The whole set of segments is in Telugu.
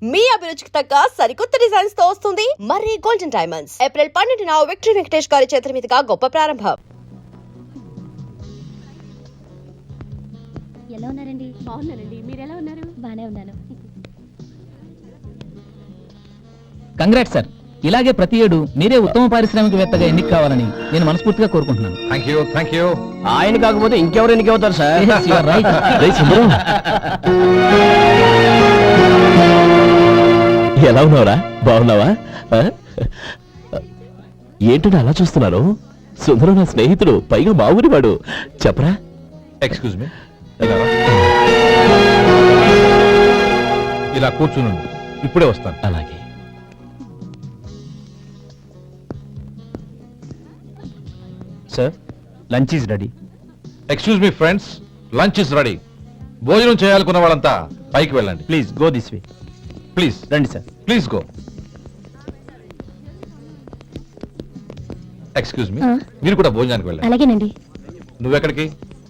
మీ అభిరుచికి తగ్గ సరికొత్త డిజైన్స్ తో వస్తుంది మర్రి గోల్డెన్ డైమండ్స్. ఏప్రిల్ 12న విక్టరీ వెంకటేష్ గారి చేతుల మీదుగా గొప్ప ప్రారంభం. ఎలా ఉన్నారండి? బాగున్నానండి. మీరు ఎలా ఉన్నారు? బానే ఉన్నాను. Congrats sir. ఇలాగే ప్రతి ఏడు మీరే ఉత్తమ పారిశ్రామికవేత్తగా ఎన్నిక కావాలని నేను మనస్ఫూర్తిగా కోరుకుంటున్నాను. Thank you. ఆయన కాకపోతే ఇంకెవరు ఎన్నికవుతారు sir? Yes, you are right. ఎలా ఉన్నావురా? బాగున్నావా? ఏంటని అలా చూస్తున్నారు? సుందరం నా స్నేహితుడు, పైగా మా ఊరి వాడు. చెప్పరా? ఎక్స్క్యూజ్ మీ, ఇలా కూర్చుని ఇప్పుడే వస్తాను. అలాగే. Sir, lunch is ready. Excuse me friends, lunch is ready. భోజనం చేయాలనుకున్న వాళ్ళంతా పైకి వెళ్ళండి. Please go this way. Please రండి sir. Please go. Excuse me, మీరు కూడా భోజనానికి వెళ్ళండి. అలాగేనండి. నువ్వెక్కడికి?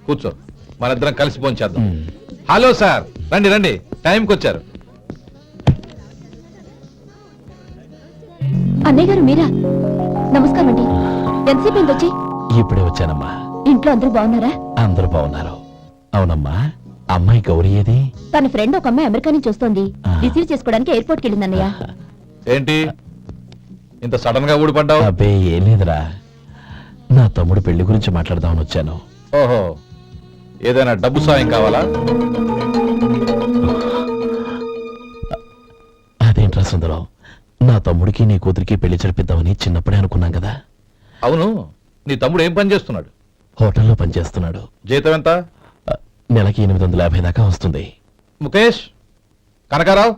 కూర్చో, మనిద్దరం కలిసి భోజనం చేద్దాం. హలో సార్, రండి రండి, టైంకి వచ్చారు. అన్నయ్య గారు మీరా? నమస్కారం అండి. ఎంతసేపు అయింది వచ్చి? ఇప్పుడే వచ్చానమ్మా. ఇంట్లో అందరూ బాగున్నారా? అందరూ బాగున్నారు. అవునమ్మా, అమ్మాయి గౌరీ ఏది? తన ఫ్రెండ్ ఒక అమ్మాయి అమెరికా నుంచి వస్తోంది. రిసీవ్ చేసుకోవడానికి ఎయిర్పోర్ట్ కి వెళ్ళింది అన్నయ్య. ఏంటి ఇంత సడన్ గా ఊడిపడ్డావు? అబ్బే ఏం లేదురా, నా తమ్ముడు పెళ్లి గురించి మాట్లాడదామని వచ్చాను. ఓహో, ఏదైనా డబ్బు సాయం కావాలా? అదేంట్రా సుందరం, నా తమ్ముడికి నీ కూతురికి పెళ్లి జరిపిద్దామని చిన్నప్పుడే అనుకున్నాం కదా. అవును, నీ తమ్ముడు ఏం పని చేస్తున్నాడు? హోటల్లో పనిచేస్తున్నాడు. జీతం ఎంత? నెలకి 850 దాకా వస్తుంది. ముఖేష్, కనకారావు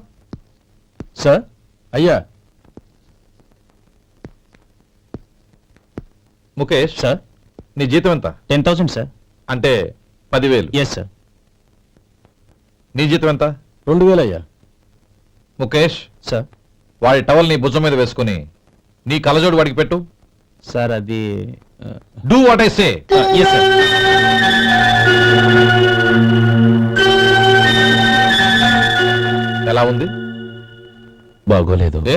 సార్. అయ్యా. ముఖేష్ సార్. నీ జీతం ఎంత? 10,000 సార్. అంటే 10,000. Yes sir. నీ జీతం ఎంత? 2,000 అయ్యా. ముఖేష్, సార్. వాడి టవల్ నీ భుజం మీద వేసుకుని నీ కలజోడు వాడికి పెట్టు. సార్ అది do what I say. Yes sir. ఎలా ఉంది? బాగోలేదు. ఏ?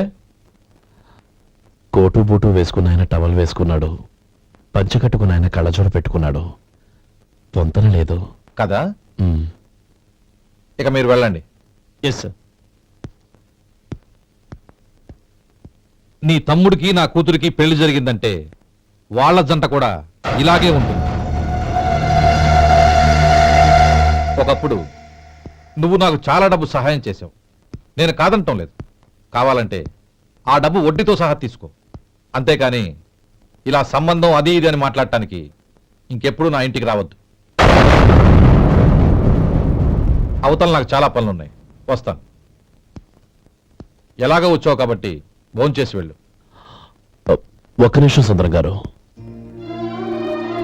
కోటు బూటు వేసుకున్న ఆయన టవల్ వేసుకున్నాడు, పంచె కట్టుకున్న ఆయన కళ్ళజోడు పెట్టుకున్నాడు. పొంతన లేదు కదా. ఉమ్. ఇక మీరు వెళ్ళండి. Yes sir. నీ తమ్ముడికి నా కూతురికి పెళ్లి జరిగిందంటే వాళ్ళ జంట కూడా ఇలాగే ఉంటుంది. ఒకప్పుడు నువ్వు నాకు చాలా డబ్బు సహాయం చేశావు, నేను కాదంటం లేదు. కావాలంటే ఆ డబ్బు వడ్డీతో సహా తీసుకో. అంతేకాని ఇలా సంబంధం అది ఇది అని మాట్లాడటానికి ఇంకెప్పుడు నా ఇంటికి రావద్దు. అవతల నాకు చాలా పనులున్నాయి, వస్తాను. ఎలాగో వచ్చావు కాబట్టి భోంచేసి వెళ్ళు. ఒక్క నిమిషం సుందరం గారు,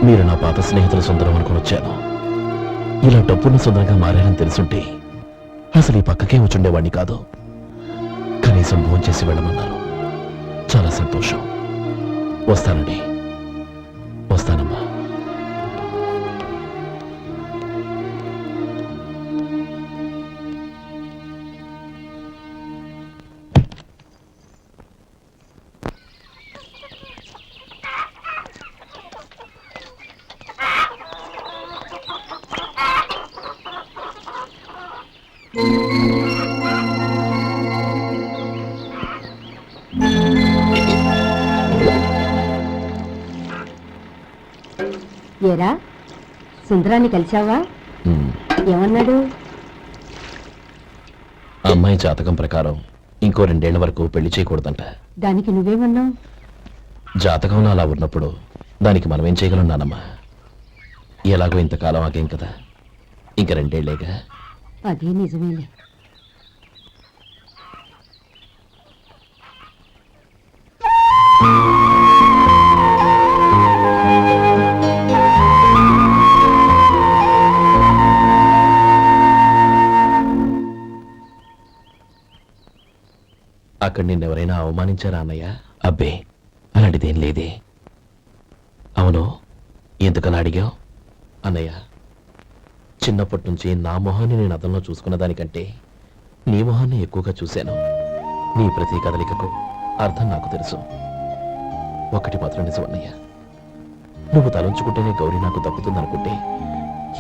మీరు నా పాత స్నేహితుల సుందరం అనుకుని వచ్చాను. ఇలా డబ్బున్న సుందరంగా మారారని తెలుసుంటే అసలు ఈ పక్కకే వచ్చుండేవాడిని కాదు. కనీసం భోంచేసి వెళ్ళమన్నారు, చాలా సంతోషం. వస్తానండి. వస్తానమ్మా. ఏరా, సుందరాన్ని కలిసావా? ఏమన్నాడు? అమ్మాయి జాతకం ప్రకారం ఇంకో 2 ఏళ్ల వరకు పెళ్లి చేయకూడదంట. దానికి నువ్వేమన్నావు? జాతకంలో అలా ఉన్నప్పుడు దానికి మనం ఏం చేయగలం నానమ్మా? ఎలాగో ఇంతకాలం ఆగేం కదా, ఇంక 2 ఏళ్లేగా. అదే నిజమేలే. అక్కడ నిన్నెవరైనా అవమానించారా అన్నయ్య? అబ్బే, అలాంటిదేం లేదే. అవును, ఎందుకలా అడిగావు? అన్నయ్య, చిన్నప్పటి నుంచి నా మొహాన్ని నేను అతనిలో చూసుకున్న దానికంటే నీ మొహాన్ని ఎక్కువగా చూశాను. నీ ప్రతి కదలికకు అర్థం నాకు తెలుసు. ఒకటి మాత్రం నిజం అన్నయ్య, నువ్వు తలంచుకుంటేనే గౌరీ నాకు దక్కుతుందనుకుంటే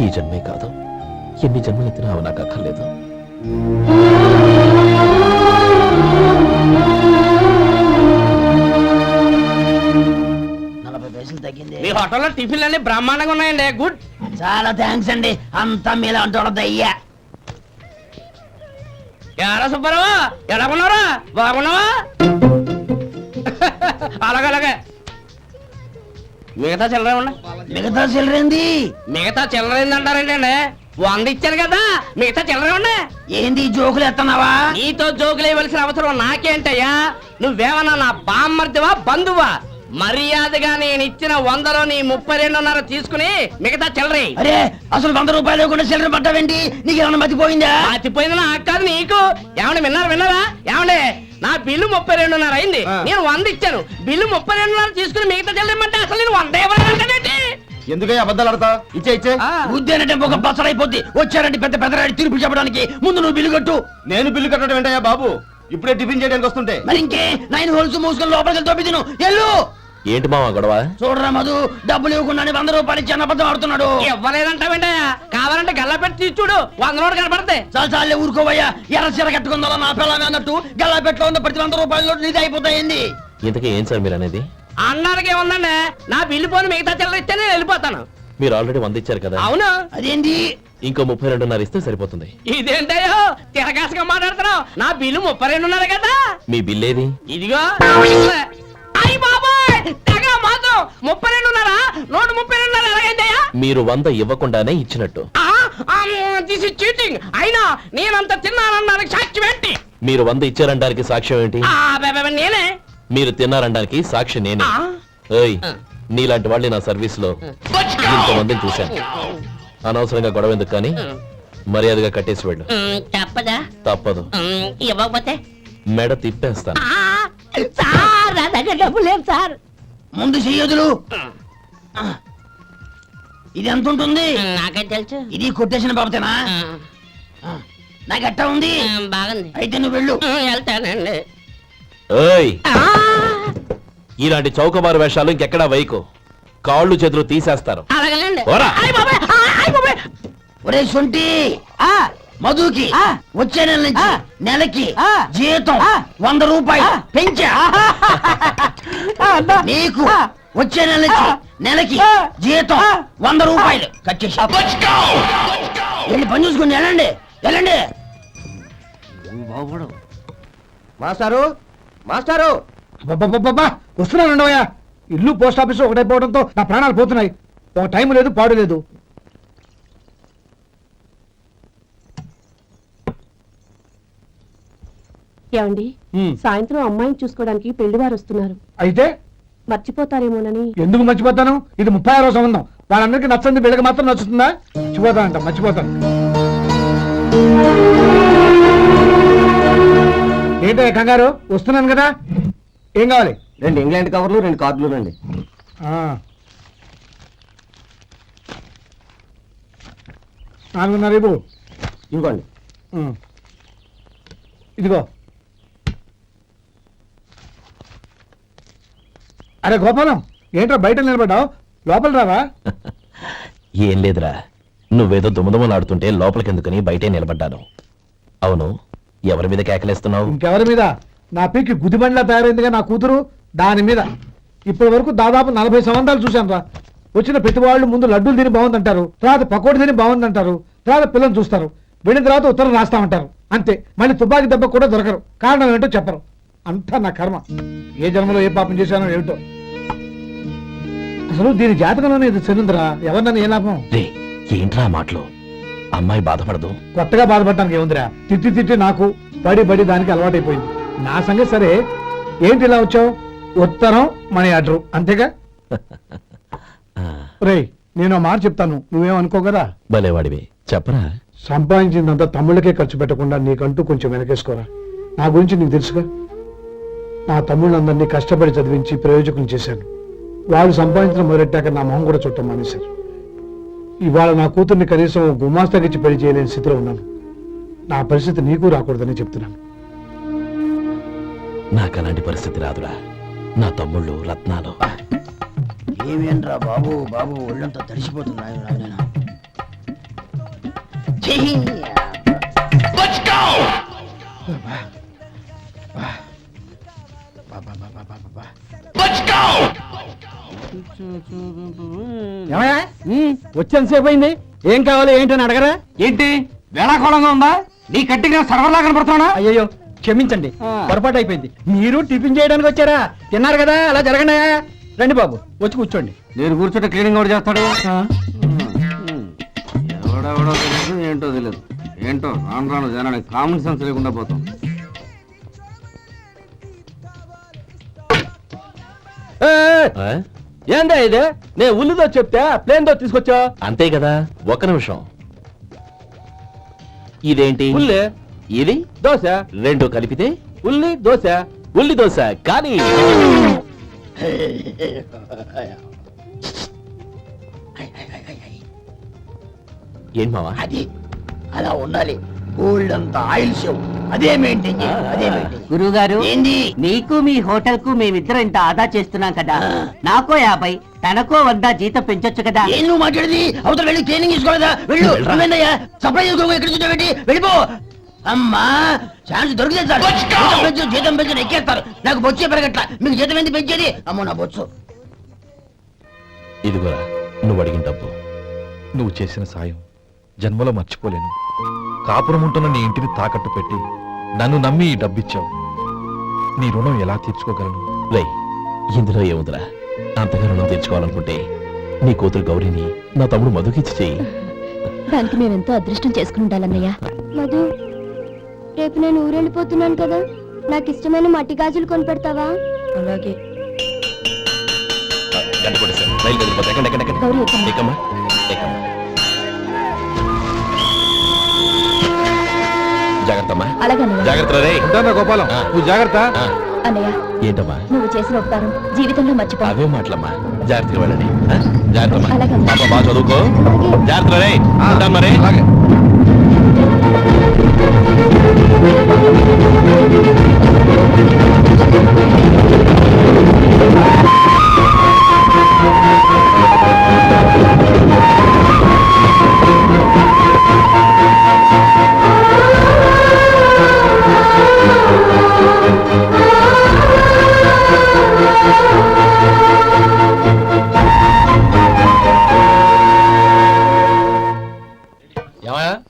ఈ జన్మే కాదు, ఎన్ని జన్మలెత్తినా అవి నాకు అక్కర్లేదు. మీ హోటల్లో టిఫిన్లు అన్ని బ్రహ్మాండంగా ఉన్నాయండి. గుడ్, చాలా థ్యాంక్స్ అండి. అంతా మీలా అంటాడు అయ్యా. ఎలా సుబ్బారావు, ఎలా ఉన్నారా? బాగున్నావా? అలాగే మిగతా చిల్లర మిగతా చిల్లరేంది? మిగతా చిల్లరేంది అంటారండి అండి. 100 ఇచ్చాను కదా, మిగతా చిల్లర ఉండే. ఏంది జోకులు ఎత్తన్నావా? నీతో జోకులు ఇవ్వాల్సిన అవసరం నాకేంటయ్యా? నువ్వేమన్నా నా బామ్మర్దివా బంధువా? మర్యాదగా నేను ఇచ్చిన 100లో నీ 32.5 తీసుకుని మిగతా చిల్లరి. అరే అసలు 100 రూపాయలు కూడా చిల్లర పట్టావేంటి? నీకు ఏమన్నా మతిపోయిందా? మతిపోయిందా నాకు కాదు, నీకు. ఏమండి విన్నారా? ఏమండి నా బిల్లు 32.5 అయింది, నేను 100 ఇచ్చాను. బిల్లు 32.5 తీసుకుని మిగతా చిల్లరమంటే అసలు నేను 100 ఇవ్వాలంటే ఎందుకయ్యా అబద్ధాలు ఆడతా? ఇచ్చే ఉద్యానంటే ఒక బసరైపోద్ది. వచ్చారంటే పెద్ద పెద్దరాడి తీర్పు చెప్పడానికి ముందు నువ్వు బిల్లు కట్టు. నేను బిల్లు కట్టడం ఏంటయ్యా బాబు? ఇప్పుడే టిఫిన్ చేయడానికి వస్తుంటే. మరి ఇంకే 9 హోల్స్ మూసుకొని లోపలికి తోపి తిను. ఎల్లు. ఏంటి మావా గొడవ? చూడరా మధు, డబ్బులు ఇవ్వకుండానే 100 రూపాయలు ఇచ్చి అబద్ధం ఆడుతున్నాడు. ఇవ్వలేదంటావేంటయ్యా? కావాలంటే గల్లా పెట్టి తీసి చూడు, 100 నోటు కనపడతాయి. చాలే ఊరుకోవయ్యా. ఎర్ర చీర కట్టుకుందా నా పిల్లమే అన్నట్టు గల్లా పెట్లో ఉన్న ప్రతి 100 రూపాయలు నీది అయిపోతాయింది. ఇంతకీ ఏం సార్ మీరు అనేది? అన్నారకి ఏముందండి, నా బిల్లు పోని మిగతా చిల్లర ఇస్తే నేను వెళ్ళిపోతాను. మీరు ఆల్రెడీ 100 ఇచ్చారు కదా. అవును. అదేంటి? ఇంకో 32.5 ఇస్తే సరిపోతుంది. ఇదేంటయ్యో తిరగాసుగా మాట్లాడుతున్నావు? నా బిల్లు 32.5 కదా. మీ బిల్ ఏది? ఇదిగో. అయ్య బాబాయ్, తెగ మాత్రం 32.5 నోటు 32.5 ఎలాగైందయ్యా? మీరు 100 ఇవ్వకుండానే ఇచ్చినట్టు. This is cheating. అయినా నేనంత తిన్నానన్నానికి సాక్ష్యం ఏంటి? మీరు 100 ఇచ్చారనడానికి సాక్ష్యం ఏంటి? నేనే. మీరు తిన్నారనడానికి సాక్షి నేనే. ఏయ్, నీలాంటి వాళ్ళని నా సర్వీస్ లో ఇంతమందిని చూశాను. అనవసరంగా గొడవ ఎందుకు కానీ మర్యాదగా కట్టేసి వెళ్ళు. తప్పదా? తప్పదు. ఇవ్వకపోతే మెడ తిప్పేస్తాను. సార్ నా దగ్గర డబ్బు లేదు సార్. ముందు చెయ్యదులు. ఇది ఎంత ఉంటుంది? నాకే తెలుసు. ఇది కొట్టేసిన బాబతేనా? నాకు అట్టా ఉంది. బాగుంది. అయితే నువ్వు వెళ్ళు. వెళ్తానండి. ఏయ్, ఇలాంటి చౌకబారు వేషాలు ఇంకెక్కడా వైకు. కాళ్ళు చేతులు తీసేస్తారు. ఓరా. ఒరే సొంటి, మధుకి వచ్చే నెల నుంచి నెలకి జీతం 100 రూపాయలు పెంచా. నీకు వచ్చే నెల నుంచి నెలకి జీతం 100 రూపాయలు కట్ చేసి వెళ్ళి పని చూసుకుని వెళ్ళండి. మాస్టారు మాస్టారు వస్తున్నాను ఉండవయ్యా. ఇల్లు పోస్ట్ ఆఫీసు ఒకటైపోవడంతో నా ప్రాణాలు పోతున్నాయి. ఒక టైం లేదు, పాడు లేదు. ఏమండి, సాయంత్రం అమ్మాయిని చూసుకోవడానికి పెళ్లివారు వస్తున్నారు. అయితే మర్చిపోతారేమోనని. ఎందుకు మర్చిపోతాను? ఇది 36వ సంబంధం. వాళ్ళందరికీ నచ్చంది వీళ్ళకి మాత్రం నచ్చుతుందా? మర్చిపోతాను. ఏంటో కంగారు? వస్తున్నాను కదా. ఏం కావాలి? 2 ఇంగ్లాండ్ కవర్లు 2 కార్డులు రండి. రేపు ఇవ్వండి. ఇదిగో. అరే గోపాలం, ఏంట్రా బయట నిలబడ్డావు? లోపల రావా? ఏం లేదురా, నువ్వేదో దుమదుమలాడుతుంటే లోపలికెందుకని బయటే నిలబడ్డాను. అవును, ఎవరి మీద కేకలేస్తున్నావు? ఇంకెవరి మీద? నా పీకి గుదిబండ్లా తయారైందిగా నా కూతురు, దాని మీద. ఇప్పటి వరకు దాదాపు 40 సంవత్సరాలు చూశాను రా. వచ్చిన ప్రతి వాళ్ళు ముందు లడ్డూలు తిని బాగుందంటారు, తర్వాత పకోడి తిని బాగుందంటారు, తర్వాత పిల్లలు చూస్తారు, వెళ్ళిన తర్వాత ఉత్తరం రాస్తామంటారు. అంతే. మళ్ళీ తుపాకీ దెబ్బ కూడా దొరకరు. కారణం ఏంటో చెప్పరు. అంతా నా కర్మ. ఏ జన్మలో ఏ పాపం చేశానో ఏమిటో. అసలు దీని జాతకంలోనే ఇది చెందుందిరా. ఎవరినన్నా ఏ లాభం? ఏంట్రా మాటలు? అమ్మాయి బాధపడదు. కొత్తగా బాధపడటానికి ఏముందిరా? తిట్టి నాకు పడి దానికి అలవాటైపోయింది. నా సంగతి సరే, ఏంటి ఇలా వచ్చావు? ఉత్తరం మనీ ఆర్డర్ అంతేగా? రేయ్, నేను ఆ మాట చెప్తాను, నువ్వేమనుకో కదా. భలేవాడివి, చెప్పరా. సంపాదించిందంతా తమ్ముళ్ళకే ఖర్చు పెట్టకుండా నీకంటూ కొంచెం వెనకేసుకోరా. నా గురించి నీకు తెలుసుగా. నా తమ్ముళ్ళందరినీ కష్టపడి చదివించి ప్రయోజకులు చేశాను. వాళ్ళు సంపాదించడం మొదలెట్టాక నా మొహం కూడా చుట్టం మానేశారు. ఇవాళ నా కూతుర్ని కనీసం గుమాస్తాకిచ్చి పెళ్లి చేయలేని స్థితిలో ఉన్నాను. నా పరిస్థితి నీకు రాకూడదని చెప్తున్నాను. నాకు అలాంటి పరిస్థితి రాదురా. నా తమ్ముళ్ళు రత్నాలు. ఏమేంట్రా బాబు బాబు ఒళ్ళంతా తడిసిపోతుంది నాయన వచ్చేంతసేపు అయింది. ఏం కావాలి ఏంటని అడగరా? ఏంటి వేళాకోళంగా ఉందా? నీ కట్టిగా సర్వర్లా కనపడుతున్నా? అయ్యో క్షమించండి, పొరపాటు అయిపోయింది. మీరు టిఫిన్ చేయడానికి వచ్చారా? తిన్నారు కదా, అలా జరగండి. రండి బాబు, వచ్చి కూర్చోండి. నేను కూర్చుంటే క్లీనింగ్ కూడా చేస్తాడు. ఎవడెవడో తెలియదు, ఏంటో తెలియదు. ఏంటో రాను రాను జనానికి కామన్ సెన్స్ లేకుండా పోతాం. ఆ? ఏందా ఇది? నేను ఉల్లిదో చెప్తే ప్లేన్ దో తీసుకొచ్చా. అంతే కదా. ఒక్క నిమిషం. ఇదేంటి? ఉల్లి ఇది దోశ, రెండు కలిపితే ఉల్లి దోశ. ఉల్లి దోశ. కానీ ఏంటి మావా? అది అలా ఉండాలి. గోల్డ్ అంత ఆయిల్ షో అదే మెయింటైన్ చేయాలి. అదే మెయింటైన్. గురువు గారు, ఏంది? నీకు మీ హోటల్ కు మేమిద్దరం ఇంత ఆదా చేస్తున్నాం కదా, నాకో 50 తనకో 100 జీతం పెంచొచ్చు కదా. ఏం నువ్వు మాట్లాడేది? అవతల వెళ్ళి ట్రైనింగ్ తీసుకోలేదా? వెళ్ళు. నువ్వేందయ్యా సప్లై చేసుకో, ఎక్కడ చూసావేంటి? వెళ్ళిపో. అమ్మా ఛాన్స్ దొరికితే సార్ జీతం పెంచు ఎక్కేస్తారు. నాకు బొచ్చే పెరగట్ల. మీకు జీతం ఎందుకు పెంచేది? అమ్మో నా బొచ్చు. ఇదిగోరా నువ్వు అడిగిన డబ్బు. నువ్వు చేసిన సాయం జన్మలో మర్చిపోలేను. కాపురం ఉంటున్న నీ ఇంటిని తాకట్టు పెట్టి నన్ను నమ్మి ఈ డబ్బిచ్చావు. నీ రుణం ఎలా తీర్చుకోగలను? రే, ఇందులో ఏముందిరా? అంతగా రుణం తెచ్చుకోవాలనుకుంటే నీ కూతురు గౌరీని నా తమ్ముడు మధుకిచ్చి చెయ్యి. దానికి మేమెంతో అదృష్టం చేసుకుని ఉండాలన్నయ్య. మధు, రేపు నేను ఊరెళ్ళిపోతున్నాను కదా, నాకు ఇష్టమైన మట్టి గాజులు కొనిపెడతావా? అలాగే. గంట కొట్టేశాను. రైలు కదిలిపోతే ఎక్కండి, ఎక్కండి, ఎక్కండి. గౌరీ, ఎక్కమ్మా. ఎక్కమ్మా, ఎక్కమ్మా. జాగ్రత్తమ్మా. అలాగే అన్నయ్య. జాగ్రత్త రే. ఉంటానా గోపాలం? ఆ. నువ్వు జాగ్రత్త. ఆ, అన్నయ్య, ఏంటమ్మా? నువ్వు చేసిన ఉపకారం జీవితంలో మర్చిపో. అవే మాటలమ్మా. జాగ్రత్తగా వెళ్ళండి. ఆ? జాగ్రత్తమ్మా. అలాగే. పాప బాగా చదువుకో. అలాగే. జాగ్రత్త రే. ఉంటాను మరి. అలాగే.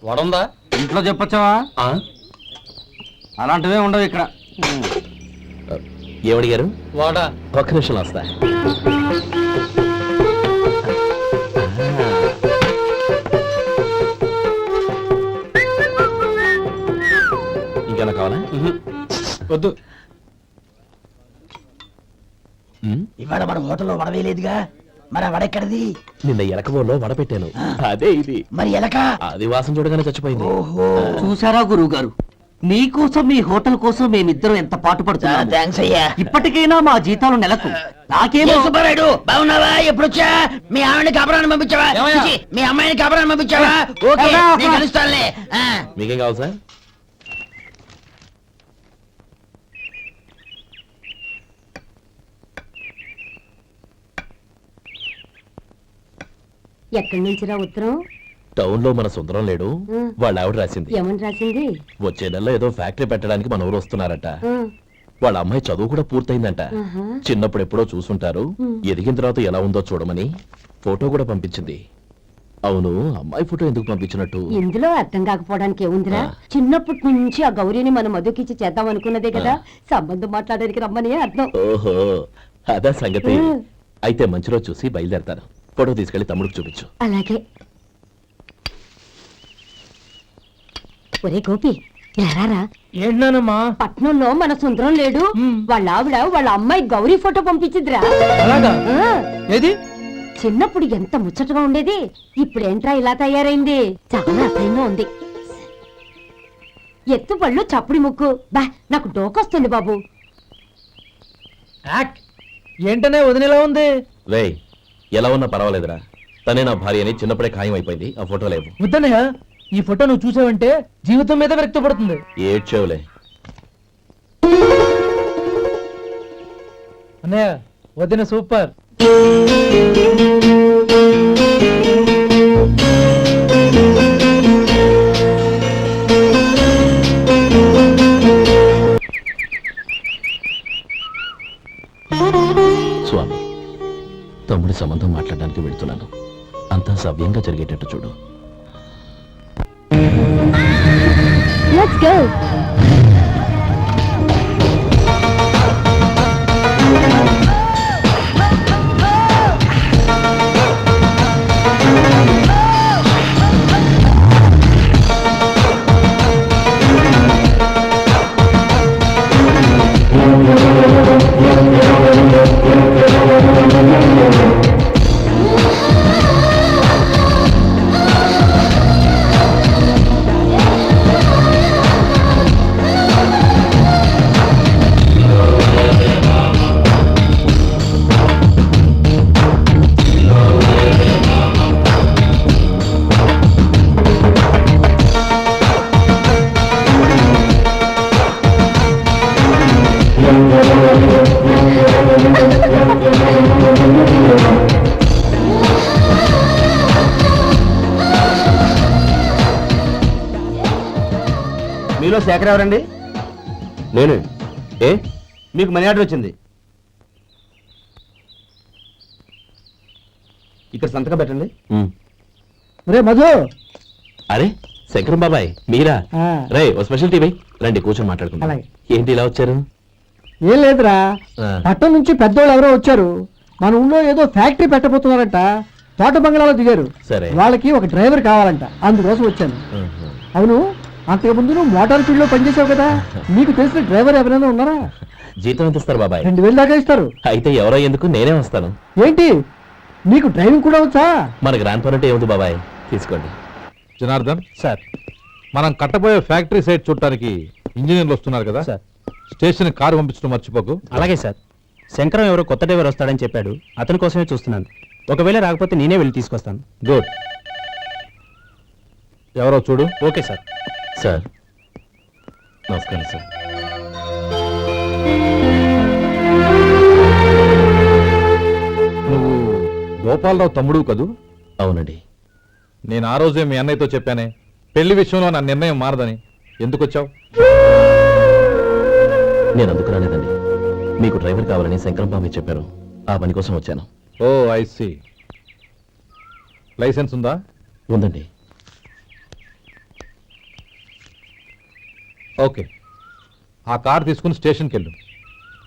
వడుందా? ఇంట్లో చెప్పొచ్చావా? అలాంటివే ఉండవు ఇక్కడ. ఏమడిగారు? వాడా ఒక్క నిమిషం వస్తా. ఇంకేనా కావాలా? వద్దు. ఇవాళ మన హోటల్లో వడవేలేదుగా, మరి ఆ వడెక్కడిది? నిన్న ఎలకబోలో వడపెట్టాను. అదే ఇది. మరి ఎలక? అది వాసన చూడగానే చచ్చిపోయింది. ఓహో, చూసారా గురువు గారు, మీకోసం మీ హోటల్ కోసం మేమిద్దరం ఎంత పాటు పడుతున్నాము. థ్యాంక్స్ అయ్యా. ఇప్పటికైనా మా జీతాలు నెలకు నాకేమో. ఏ సుబ్బారాయుడు, బాగున్నావా? ఎప్పుడొచ్చా? మీ ఆవిడని కాపురాన్ని పంపించావా? చిచి, మీ అమ్మాయిని కాపురాన్ని పంపించావా? ఓకే, నేను కలుస్తానులే. మీకేం కావాలి సార్? ఎక్కడి నుంచిరా ఉత్తరం? టౌన్ లో మన సుందరం లేడు, వాళ్ళ ఆవిడ రాసింది. ఏమని రాసింది? వచ్చే నెలలో ఏదో ఫ్యాక్టరీ పెట్టడానికి మన ఊరు వస్తున్నారట. వాళ్ళ అమ్మాయి చదువు కూడా పూర్తయిందంట. చిన్నప్పుడు ఎప్పుడో చూసుంటారు. ఎదిగిన తర్వాత ఎలా ఉందో చూడమని ఫోటో కూడా పంపించింది. అవును, అమ్మాయి ఫోటో ఎందుకు పంపించినట్టు? ఇందులో అర్థం కాకపోవడానికి ఏముందిరా? చిన్నప్పటి నుంచి ఆ గౌరీని మనం మధుకిచ్చి చేద్దాం అనుకున్నదే కదా, సంబంధం మాట్లాడడానికి రమ్మని అర్థం. ఓహో, అదా సంగతి. అయితే మంచి రోజు చూసి బయలుదేరతాను. ఫోటో తీసుకెళ్లి తమ్ముడికి చూపించు. అలాగే. ఒరే గోపి, ఎలారా? ఏంటమ్మా? పట్నంలో మన సుందరం లేడు, వాళ్ళ ఆవిడ వాళ్ళ అమ్మాయి గౌరీ ఫోటో పంపించిద్రా. అలాగా? ఆ, ఏది? చిన్నప్పుడు ఎంత ముచ్చటగా ఉండేది, ఇప్పుడేంట్రా ఇలా తయారైంది? చాలా అసహ్యంగా ఉంది. ఎత్తు పళ్ళు చప్పుడి ముక్కు, బా నాకు డోకొస్తుంది బాబు. ఏంటనే వదినేలా ఉంది? రేయ్, ఎలా ఉన్నా పర్వాలేదురా. తనే నా భార్య అని చిన్నప్పుడే ఖాయం అయిపోయింది. ఆ ఫోటో లేవు. వద్దనయ్య, ఈ ఫోటో నువ్వు చూసావంటే జీవితం మీద విరక్తి పడుతుంది. ఏడ్చావులే. అన్నయ్య వదిన సూపర్. స్వామి, తమ్ముడి సంబంధం మాట్లాడడానికి వెళ్తున్నాను. అంతా సవ్యంగా జరిగేటట్టు చూడు. Let's go. మీలో శేఖర్ ఎవరండి? నేను ఏ మీకు మనీ ఆర్డర్ వచ్చింది. ఇక్కడ సంతకం పెట్టండి. రే మధు, అరే శంకరం బాబాయ్ మీరా? రే ఓ స్పెషల్ టీవీ రండి, కూర్చొని మాట్లాడుకుందాం. అలాగే. ఏంటి ఇలా వచ్చారు? ఏం లేదురా, ఆ. పట్టణం నుంచి పెద్దోళ్ళు ఎవరో వచ్చారు. మన ఊళ్ళో ఏదో ఫ్యాక్టరీ పెట్టబోతున్నారంట. తోట బంగ్లాలో దిగారు. సరే. వాళ్ళకి ఒక డ్రైవర్ కావాలంట, అందుకోసం వచ్చాను. అవును, అంతకుముందు నువ్వు మోటార్ ఫీల్డ్ లో పనిచేసావు కదా, నీకు తెలిసిన డ్రైవర్ ఎవరైనా ఉన్నారా? జీతం ఎంత ఇస్తారు బాబాయ్? 2000 దాకా ఇస్తారు. అయితే ఎవరో ఎందుకు, నేనే వస్తాను. ఏంటి, నీకు డ్రైవింగ్ కూడా వచ్చా? మన గ్రాండ్ పరంటే ఏముంది బాబాయ్, తీసుకోండి. జనార్దన్, సార్. మనం కట్టబోయే ఫ్యాక్టరీ సైట్ చూడటానికి ఇంజనీర్లు వస్తున్నారు కదా సార్. స్టేషన్ కారు పంపించడం మర్చిపోకు. అలాగే సార్. శంకరం ఎవరో కొత్త డ్రైవర్ వస్తాడని చెప్పాడు, అతని కోసమే చూస్తున్నాను. ఒకవేళ రాకపోతే నేనే వెళ్ళి తీసుకొస్తాను. గుడ్. ఎవరో చూడు. Okay sir. సార్ నమస్కారం సార్. నువ్వు గోపాలరావు తమ్ముడు కదూ? అవునండి. నేను ఆ రోజే మీ అన్నయ్యతో చెప్పానే, పెళ్లి విషయంలో నా నిర్ణయం మారదని. ఎందుకు వచ్చావు? నేను అందుకు రాలేదండి. మీకు డ్రైవర్ కావాలని శంకరం బాబాయ్ చెప్పారు, ఆ పని కోసం వచ్చాను. ఓ ఐ సీ. లైసెన్స్ ఉందా? ఉందండి. ఓకే, ఆ కార్ తీసుకుని స్టేషన్కి వెళ్ళు.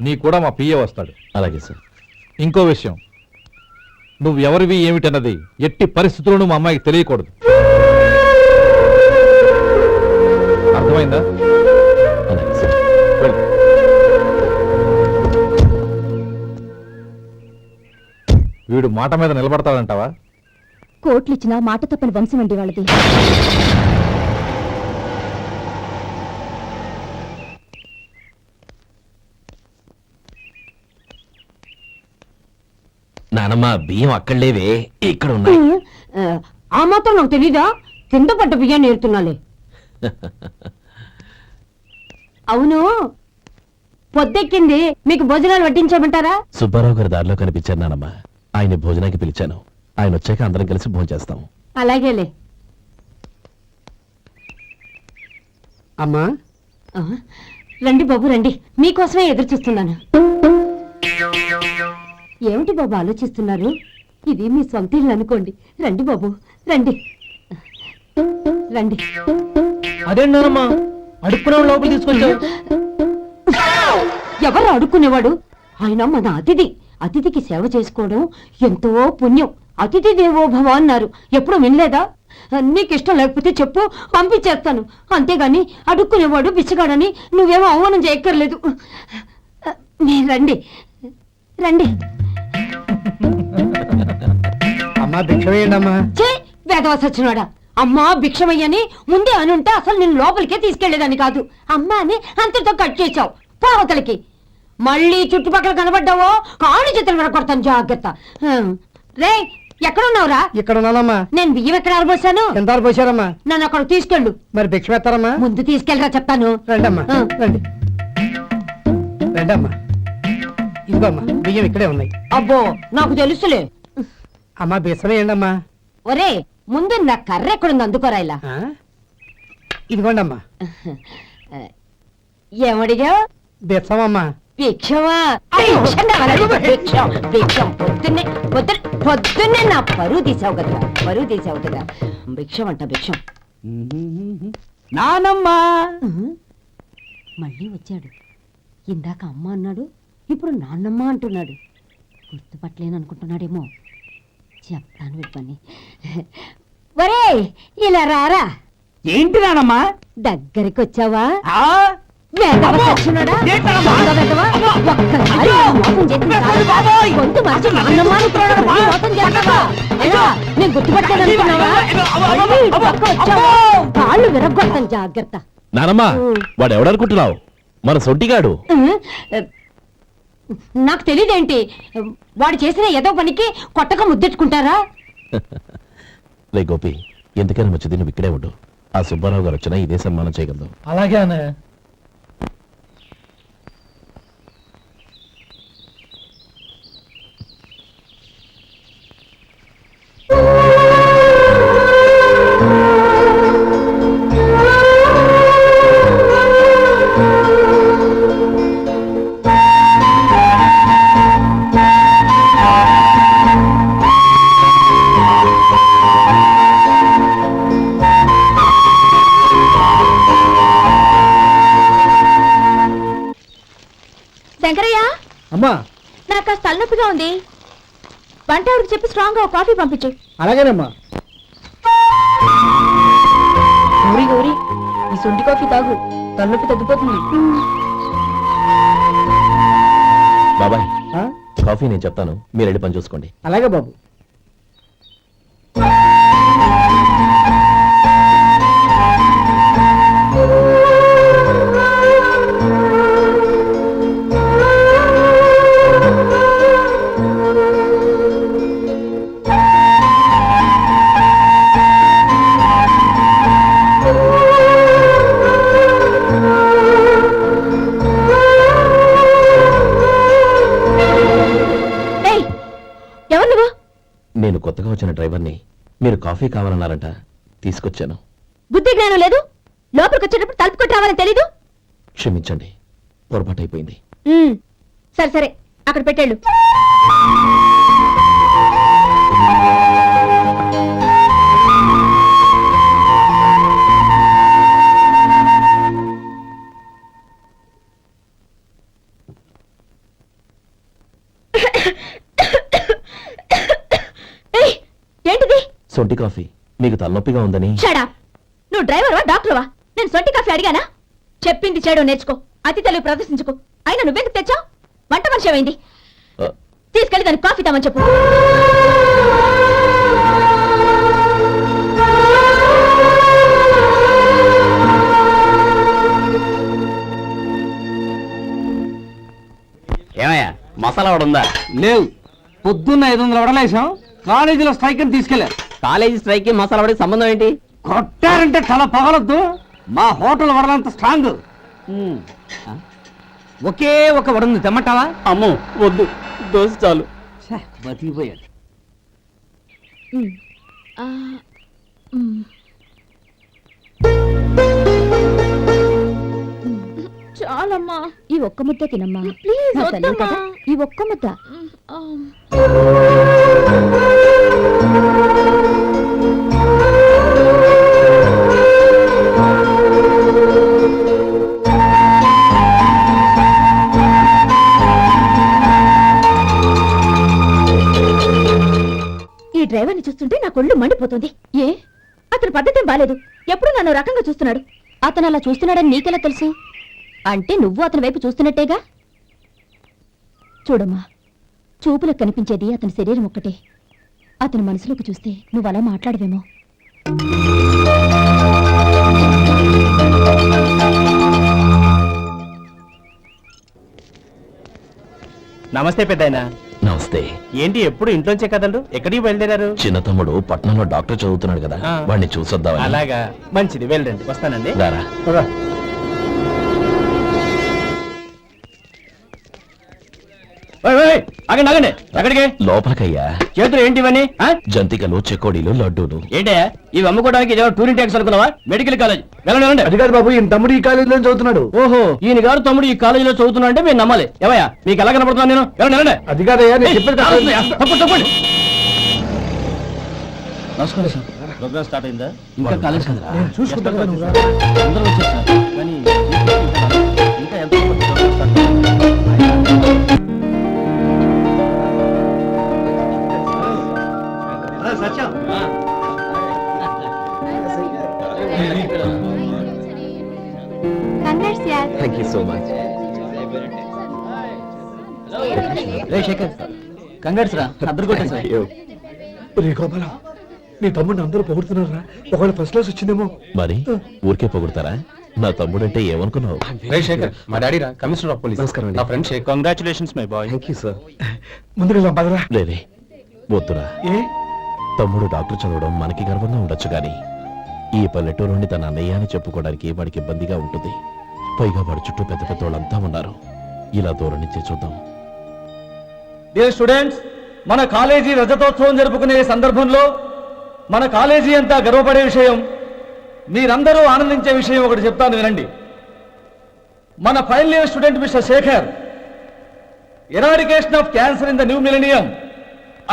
నీ కూడా మా పిఏ వస్తాడు. అలాగే సార్. ఇంకో విషయం, నువ్వు ఎవరివి ఏమిటన్నది ఎట్టి పరిస్థితుల్లోనూ మా అమ్మాయికి తెలియకూడదు. అర్థమైందా? అలాగే సార్. వెళ్ళు. వీడు మాట మీద నిలబడతాడంటావా? కోట్లు ఇచ్చినా మాట తప్పని వంశం అండి వాళ్ళది. నానమ్మ బియ్యం అక్కడ లేవే, ఇక్కడ ఉన్నాయి. ఆ మాత్రం నాకు తెలీదా? కింద పడ్డ బియ్యాన్ని ఏరుతున్నాలే. అవును, పొద్దెక్కింది, మీకు భోజనాలు వడ్డించమంటారా? సుబ్బారావు గారి దారిలో కనిపించారు నానమ్మ. ఆయన భోజనానికి పిలిచాను. ఆయన వచ్చాక అందరం కలిసి భోజనం చేస్తాం. అలాగేలే. అమ్మా, రండి బాబు రండి, మీకోసమే ఎదురు చూస్తున్నాను. ఏమిటి బాబు ఆలోచిస్తున్నారు? ఇది మీ సొంత ఇల్లు అనుకోండి. రండి బాబు రండి రండి. అదేంటమ్మా అడుక్కునే లోపల తీసుకొచ్చావు? ఎవరు అడుక్కునేవాడు? ఆయన మన అతిథి. అతిథికి సేవ చేసుకోవడం ఎంతో పుణ్యం. అతిథి దేవో భవ అన్నారు, ఎప్పుడు వినలేదా? నీకు ఇష్టం లేకపోతే చెప్పు, పంపించేస్తాను. అంతేగాని అడుక్కునేవాడు బిచ్చగాడని నువ్వేమో అవమానం చేయక్కర్లేదు. మీరు రండి రండి. అమ్మా భిక్ష వేయండి అమ్మా. చే వేదవ సచ్చినాడా, అమ్మా భిక్షమయ్యని ముందే అనుంటే అసలు నేను లోపలికే తీసుకెళ్లేదని కాదు. అమ్మా అని అంతతో కట్ చేశావు. పావతలకి మళ్ళీ చుట్టుపక్కల కనబడ్డావో కాళ్ళు చేతులు వినకొడతాను, జాగ్రత్త. రే ఎక్కడున్నావురా? ఇక్కడ ఉన్నానమ్మా. నేను బియ్యం ఎక్కడ ఆరబోసాను? ఎంత పోసారమ్మా? నన్ను అక్కడ తీసుకెళ్ళు. మరి భిక్ష పెడతారమ్మా? ముందు తీసుకెళ్ళరా చెప్తాను. రండమ్మా, రండి. రండమ్మా, ఇదిగోమ్మా బియ్యం ఇక్కడే ఉన్నాయి. అబ్బో నాకు తెలుసులే. అమ్మా బిసమే ఏంటమ్మా? ఒరే ముందు నా కర్ర ఎక్కడుంది అందుకోరా ఇలా. ఇదిగోండమ్మా. ఏమడిగా? బిచ్చమమ్మా. భిక్షమా? భిక్షం కావాలండి, భిక్షం భిక్షం. పొద్దున్నే నా పరువు తీసావు కదరా. భిక్షం అంట భిక్షం. నానమ్మా. మళ్ళీ వచ్చాడు. ఇందాక అమ్మ అన్నాడు, ఇప్పుడు నాన్నమ్మ అంటున్నాడు. గుర్తుపట్టలేననుకుంటున్నాడేమో. చెప్తాను వీడి పని. ఒరే ఇలా రారా. ఏంటి నానమ్మా? దగ్గరికి వచ్చావా? వేదవ సచ్చినోడా? దొంగ వెధవ. ఒక్కసారి ఇలా మోసం చేసిన చాలు. గొంతు మార్చి నాన్నమ్మ అనుకున్నాడు, మళ్ళీ మోసం చేస్తావా? ఎలా? నేను గుర్తుపట్టలేదనుకున్నావా? మళ్ళీ ఇటు పక్క వచ్చావా? కాళ్ళు విరగ్గొడతాను, జాగ్రత్త. నానమ్మా, వాడు ఎవడనుకుంటున్నావు? మన సొంటిగాడు. నాకు తెలియదేంటి, వాడు చేసిన ఏదో పనికి కొట్టక ముద్దెట్టుకుంటారా? లే గోపి, ఎందుకైనా మంచిది నువ్వు ఇక్కడే ఉండు. ఆ సుబ్బారావు గారు వచ్చినా ఇదే సన్మానం చేయగలదు. అలాగే అన్నయ్య. శంకరయ్య, అమ్మా. నాకు కాస్త తలనొప్పిగా ఉంది. వంట ఆవిడకి చెప్పి స్ట్రాంగ్ గా కాఫీ పంపించు. అలాగేనమ్మా. గౌరీ గౌరీ, ఈ సొంటి కాఫీ తాగు, తలనొప్పి తగ్గిపోతుంది. బాబాయ్, కాఫీ నేను చెప్తాను, మీరు వెళ్ళి పని చూసుకోండి. అలాగే బాబు. నేను కొత్తగా వచ్చిన డ్రైవర్ని. మీరు కాఫీ కావాలన్నారంట, తీసుకొచ్చాను. బుద్ధి జ్ఞానం లేదు. లోపలికి వచ్చేటప్పుడు తలుపు కొట్టి రావాలని తెలీదు. క్షమించండి, పొరపాటు అయిపోయింది. సరే సరే, అక్కడ పెట్టేళ్ళు. ఏంటిది? సొంటి కాఫీ. మీకు తలనొప్పిగా ఉందని. షడా, నువ్వు డ్రైవర్వా డాక్టర్వా? నేను సొంటి కాఫీ అడిగానా? చెప్పింది చేయడం నేర్చుకో, అతి తెలివి ప్రదర్శించుకో. అయినా నువ్వెందుకు తెచ్చావు? వంట మనిషి ఏమైంది? తీసుకెళ్ళి దానికి కాఫీ తామని చెప్పు. ఏమయ్యా మసాలా వాడు ఉందా? లేవు. పొద్దున్న 500 వడలేసాం, కాలేజీలో స్ట్రైక్ అని తీసుకెళ్లారు. కాలేజీ స్ట్రైక్ కి మసాలా వాడికి సంబంధం ఏంటి? కొట్టారంటే తల పగలొద్దు. మా హోటల్ వడలంత స్ట్రాంగ్. ఒకే ఒక వడుంది, తెమ్మంటావా? అమ్మో వద్దు, దోశ చాలు. బతికిపోయాడు. చాలమ్మా, ఈ ఒక్క ముద్ద తినమ్మా ప్లీజ్. ఈ ఒక్క ముద్ద. ఈ డ్రైవర్ని చూస్తుంటే నా కొళ్ళు మండిపోతుంది. ఏ, అతని పద్ధతి బాలేదు. ఎప్పుడు నన్ను రకంగా చూస్తున్నాడు. అతను అలా చూస్తున్నాడని నీకెలా తెలుసు? అంటే నువ్వు అతని వైపు చూస్తున్నట్టేగా. చూడమ్మా, చూపులకు కనిపించేది అతని శరీరం ఒక్కటే. అతని మనసులోకి చూస్తే నువ్వు అలా మాట్లాడవేమో. నమస్తే పెద్దాయనా. నమస్తే. నమస్తే. ఏంటి ఎప్పుడు ఇంట్లోంచే కదండు, ఎక్కడికి బయలుదేరారు? చిన్న తమ్ముడు పట్నంలో డాక్టర్ చదువుతున్నాడు కదా, ఆ. వాడిని చూసొద్దామని. అలాగా, మంచిది, వెళ్ళండి, వస్తానండి. రారా. ఆగండి ఆగండి, ఎక్కడికి? లోపలికయ్యా. చేతులు ఏంటి ఇవన్నీ? జంతికలు, చెకోడీలు, లడ్డూలు. ఏంటే ఇవి అమ్ముకోవడానికి ఇదేమో టూరింగ్ ట్యాక్స్ అనుకున్నావా? మెడికల్ కాలేజ్, వెళ్ళండి వెళ్ళండి. అది కాదు బాబు, ఈయన తమ్ముడు ఈ కాలేజీలో చదువుతున్నాడు. ఓహో, ఈయన గారు తమ్ముడు ఈ కాలేజీలో చదువుతున్నా అంటే మీరు నమ్మాలి. ఏవయ్యా మీకు ఎలా కనపడుతున్నాను నేను? వెళ్ళండి వెళ్ళండి. అది కాదయ్యా, నేను చెప్పేది కాదు. తప్పండి. నమస్కారం సార్. ప్రోగ్రామ్ స్టార్ట్ అయిందా? ఇంకా కాలేజ్ కదా. నేను చూసుకుంటాను కదా, నువ్వు రా. అందరూ వచ్చేసారు కానీ ఇంకా ఎంత thank you so much. Shekhar కంగారు రా, అద్దరు కొట్టేసారు. రే గోపాల, నీ తమ్ముడిని అందరూ పొగుడుతున్నారా? ఒకవేళ ఫస్ట్ క్లాస్ వచ్చిందేమో. మరి ఊరికే పొగుడతారా? నా తమ్ముడంటే ఏమనుకున్నావు? శేఖర్ మా డాడీ రా, కమిషనర్ ఆఫ్ పోలీస్. నమస్కారం అండి. నా friend Shekhar. Congratulations my boy. Thank you sir. ముందుకు పదరా. లేదే, వద్దురా. ఏ తమ్ముడు డాక్టర్ చదవడం మనకి గర్వంగా ఉండొచ్చు కానీ ఈ పల్లెటూరుని తన అన్నయ్య అని చెప్పుకోవడానికి వాడికి ఇబ్బందిగా ఉంటుంది. పైగా వాడి చుట్టూ పెద్ద పెద్ద వాళ్ళంతా ఉన్నారు. ఇలా దూరం నుంచి చూద్దాం. డియర్ స్టూడెంట్స్, మన కాలేజీ రజతోత్సవం జరుపుకునే సందర్భంలో మన కాలేజీ అంతా గర్వపడే విషయం, మీరందరూ ఆనందించే విషయం ఒకటి చెప్తాను వినండి. మన final year student mister Shekhar eradication of cancer in the new millennium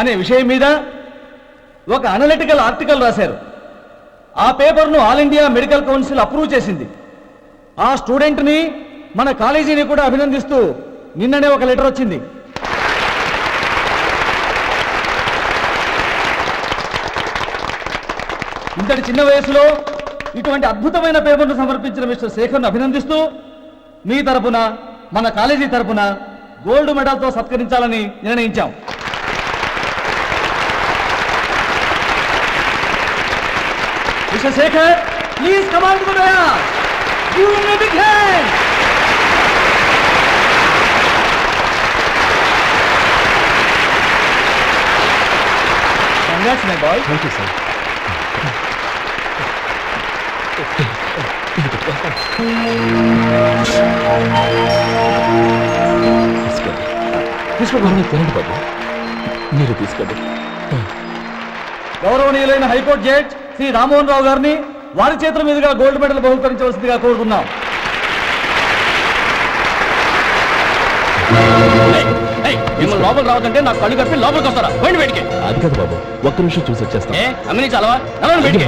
అనే విషయం మీద ఒక అనలిటికల్ ఆర్టికల్ రాశారు. ఆ పేపర్ను All India Medical Council approve చేసింది. ఆ స్టూడెంట్ని మన కాలేజీని కూడా అభినందిస్తూ నిన్ననే ఒక లెటర్ వచ్చింది. ఇంతటి చిన్న వయసులో ఇటువంటి అద్భుతమైన పేపర్ను సమర్పించిన మిస్టర్ శేఖర్ను అభినందిస్తూ మీ తరపున, మన కాలేజీ తరపున గోల్డ్ మెడల్తో సత్కరించాలని నిర్ణయించాం. Mister Shekhar, please come on to the dais. Give him a big hand. Congrats my boy. Thank you sir. తీసుకోండి తినండి బాబు, మీరు తీసుకోండి. గౌరవనీయులైన హైకోర్టు జడ్జ్ శ్రీ రామ్మోహన్ రావు గారిని వారి చేతుల మీదుగా గోల్డ్ మెడల్ బహుకరించవలసిందిగా కోరుతున్నాం. మిమ్మల్ని లోపల రావద్దంటే నాకు కళ్ళు కప్పి లోపలికి వస్తారా? పోయింది బయటికి. అది కాదు బాబు, ఒక్క నిమిషం చూసి వచ్చేస్తాం. అమ్మని చలవా బయటికి.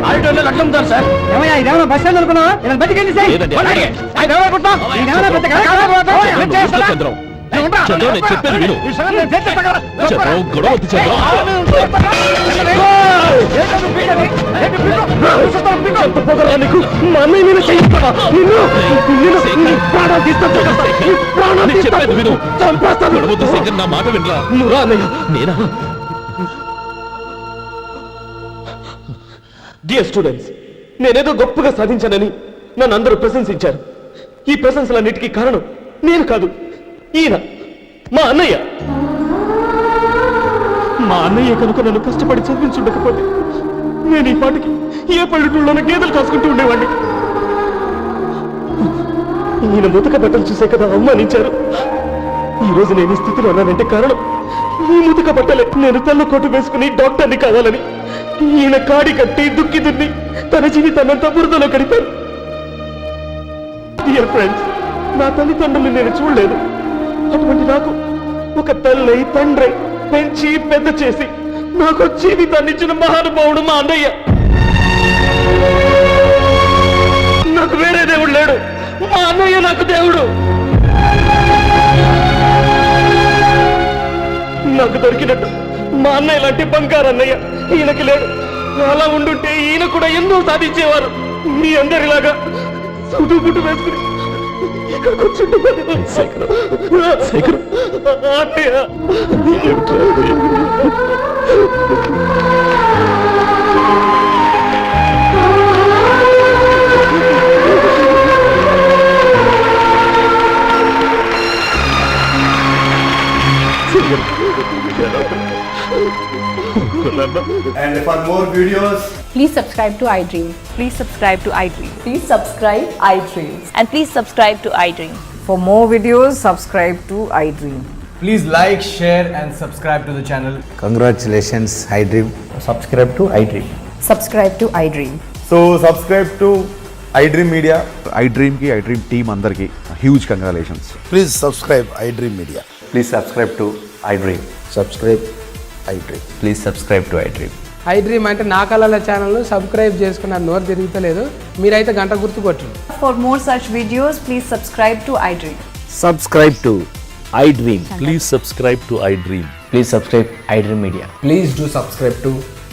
ఆడిటోర్లో లడ్డు అమ్ముతారు సార్. ఇదేమన్నా బస్ స్టాండ్ అనుకున్నావా? బయటికి లేదండి. చంద్రం, చంద్రం, నేను చెప్పేది విను. చంద్రం, గొడవ వద్దు చంద్రం. నీకు మా అన్నయ్య మీద చేయిస్తావా? నేను చెప్పేది విను. గొడవ వద్దు శేఖర్, నా మాట వినరా. నువ్వు రా అన్నయ్య. నేనా? డియర్ స్టూడెంట్స్, నేనేదో గొప్పగా సాధించానని నన్ను అందరూ ప్రశంసించారు. ఈ ప్రశంసలన్నిటికీ కారణం నేను కాదు, ఈయన మా అన్నయ్య. మా అన్నయ్య కనుక నన్ను కష్టపడి చదివించుండకపోతే నేను ఈ పాటికి ఏ పల్లెటూళ్ళలోనూ గేదెలు కాసుకుంటూ ఉండేవాడిని. ఈయన ముతక బట్టలు చూసే కదా అవమానించారు. ఈ రోజు నేను ఈ స్థితిలో ఉన్నానంటే కారణం ఈ ముతక బట్టలే. నేను తెల్ల కోటు వేసుకుని డాక్టర్ని కావాలని ఈయన కాడి కట్టి దుక్కి దున్ని తన జీవితాన్నంతా బురదలో గడిపారు. డియర్ ఫ్రెండ్స్, నా తల్లిదండ్రులు నేను చూడలేదు. అటువంటి నాకు ఒక తల్లి తండ్రి పెంచి పెద్ద చేసి నాకు జీవితాన్ని ఇచ్చిన మహానుభావుడు మా అన్నయ్య. నాకు వేరే దేవుడు లేడు, మా అన్నయ్య నాకు దేవుడు. నాకు దొరికినట్టు మా అన్నయ్య లాంటి బంగారు అన్నయ్య ఈయనకి లేడు. అలా ఉండుంటే ఈయన కూడా ఎన్నో సాధించేవారు. మీ అందరిలాగా సుడుబుట్టు వేసుకుని ఇక్కడ కూర్చుంటున్నారు. అన్నయ్య videos, Please subscribe to iDream. Please subscribe to iDream. Please subscribe iDream. And please subscribe to iDream. For more videos, subscribe to iDream. please like, share and subscribe to the channel. Congratulations I dream. Subscribe to iDream. Subscribe to iDream. So subscribe to iDream Media. I dream కి ఐ డ్రీమ్ టీమ్ అందరికి huge congratulations. Please subscribe I dream media. Please subscribe to iDream. Subscribe I dream. Please subscribe to iDream. iDream అంటే నా కళల ఛానల్ సబ్స్క్రైబ్ చేసుకున్న నోరు తిరుగుతలేదు. మీరైతే గంట గుర్తు కొట్టండి. For more such videos, please subscribe to iDream. Subscribe to I dream. Please subscribe to I dream. Please subscribe iDream Media. Please do subscribe to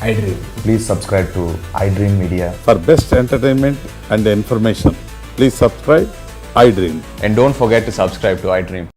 iDream. Please subscribe to iDream Media. For best entertainment and information, please subscribe I Dream. And don't forget to subscribe to iDream.